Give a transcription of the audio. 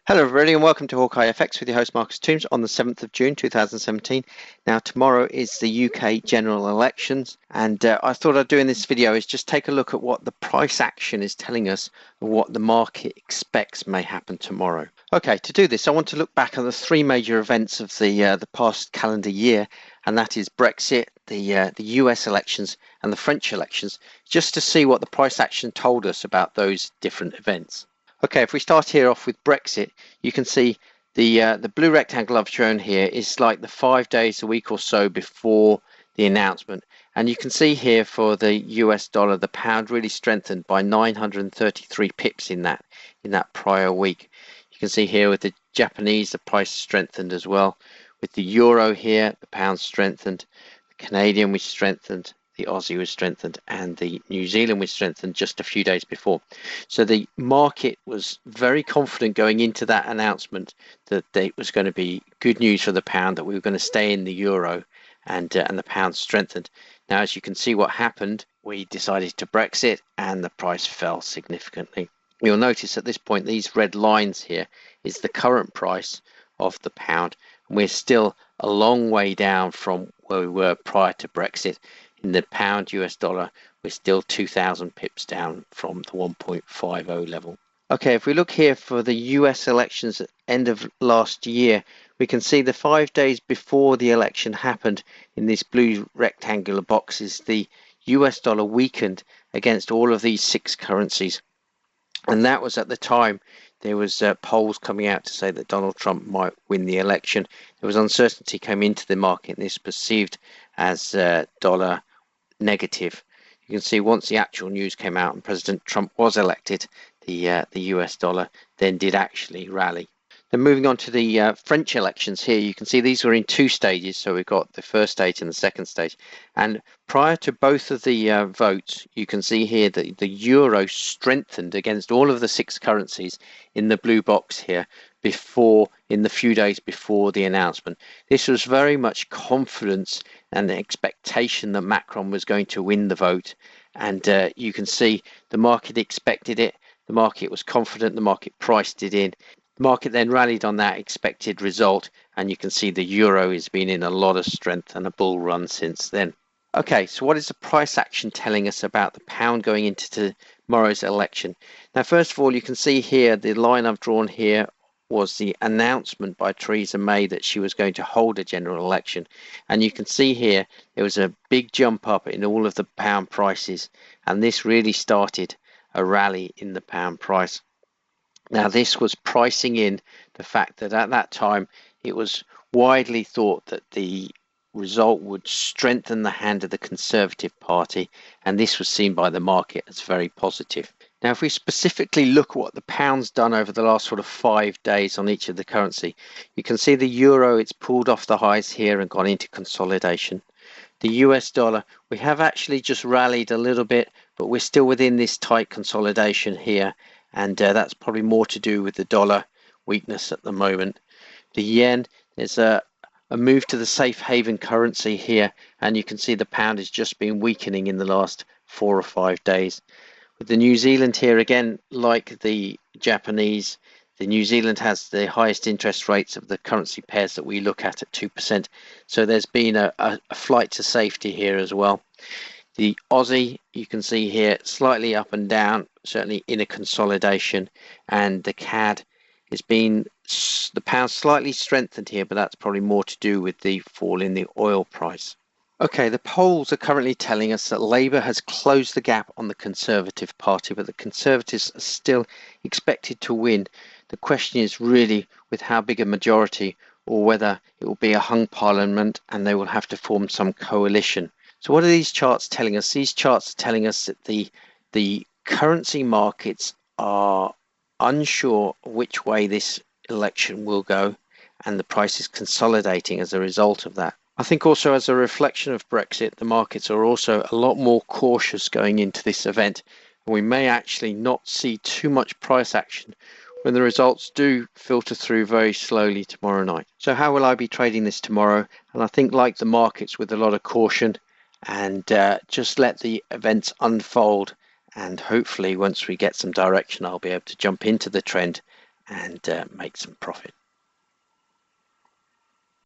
Hello everybody and welcome to Hawkeye FX with your host Marcus Toombs on the 7th of June 2017. Now tomorrow is the UK general elections and I thought I'd do in this video is just take a look at what the price action is telling us and what the market expects may happen tomorrow. Okay, to do this I want to look back at the three major events of the past calendar year, and that is Brexit, the US elections and the French elections, just to see what the price action told us about those different events. Okay, if we start here off with Brexit, you can see the blue rectangle I've shown here is like the 5 days, a week or so before the announcement. And you can see here for the US dollar, the pound really strengthened by 933 pips in that prior week. You can see here with the Japanese, the price strengthened as well. With the euro here, the pound strengthened, the Canadian was strengthened, the Aussie was strengthened, and the New Zealand was strengthened just a few days before. So the market was very confident going into that announcement that it was going to be good news for the pound, that we were going to stay in the euro, and the pound strengthened. Now, as you can see what happened, we decided to Brexit and the price fell significantly. You'll notice at this point these red lines here is the current price of the pound, and we're still a long way down from where we were prior to Brexit. In the pound US dollar, we're still 2,000 pips down from the 1.50 level. Okay, if we look here for the US elections at the end of last year, we can see the 5 days before the election happened in this blue rectangular boxes, the US dollar weakened against all of these 6 currencies. And that was at the time there was polls coming out to say that Donald Trump might win the election. There was uncertainty came into the market, and this perceived as dollar negative. You can see once the actual news came out and President Trump was elected, the US dollar then did actually rally. Then moving on to the French elections here, you can see these were in 2 stages. So we've got the first stage and the second stage. And prior to both of the votes, you can see here that the euro strengthened against all of the 6 currencies in the blue box here in the few days before the announcement. This was very much confidence and the expectation that Macron was going to win the vote. And you can see the market expected it. The market was confident. The market priced it in. The market then rallied on that expected result, and you can see the euro has been in a lot of strength and a bull run since then. Okay, so what is the price action telling us about the pound going into tomorrow's election? Now, first of all, you can see here the line I've drawn here was the announcement by Theresa May that she was going to hold a general election. And you can see here there was a big jump up in all of the pound prices, and this really started a rally in the pound price. Now, this was pricing in the fact that at that time it was widely thought that the result would strengthen the hand of the Conservative Party, and this was seen by the market as very positive. Now, if we specifically look at what the pound's done over the last sort of 5 days on each of the currency, you can see the euro, it's pulled off the highs here and gone into consolidation. The US dollar, we have actually just rallied a little bit, but we're still within this tight consolidation here. And that's probably more to do with the dollar weakness at the moment. The yen, there's a move to the safe haven currency here, and you can see the pound has just been weakening in the last 4 or 5 days. With the New Zealand here again, like the Japanese, the New Zealand has the highest interest rates of the currency pairs that we look at 2%. So there's been a flight to safety here as well. The Aussie, you can see here, slightly up and down, certainly in a consolidation, and the CAD has been, the pound slightly strengthened here, but that's probably more to do with the fall in the oil price. Okay, the polls are currently telling us that Labour has closed the gap on the Conservative Party, but the Conservatives are still expected to win. The question is really with how big a majority, or whether it will be a hung parliament and they will have to form some coalition. So what are these charts telling us? These charts are telling us that the currency markets are unsure which way this election will go, and the price is consolidating as a result of that. I think also as a reflection of Brexit, the markets are also a lot more cautious going into this event. And we may actually not see too much price action when the results do filter through very slowly tomorrow night. So how will I be trading this tomorrow? And I think like the markets, with a lot of caution, and just let the events unfold, and hopefully once we get some direction I'll be able to jump into the trend and make some profit.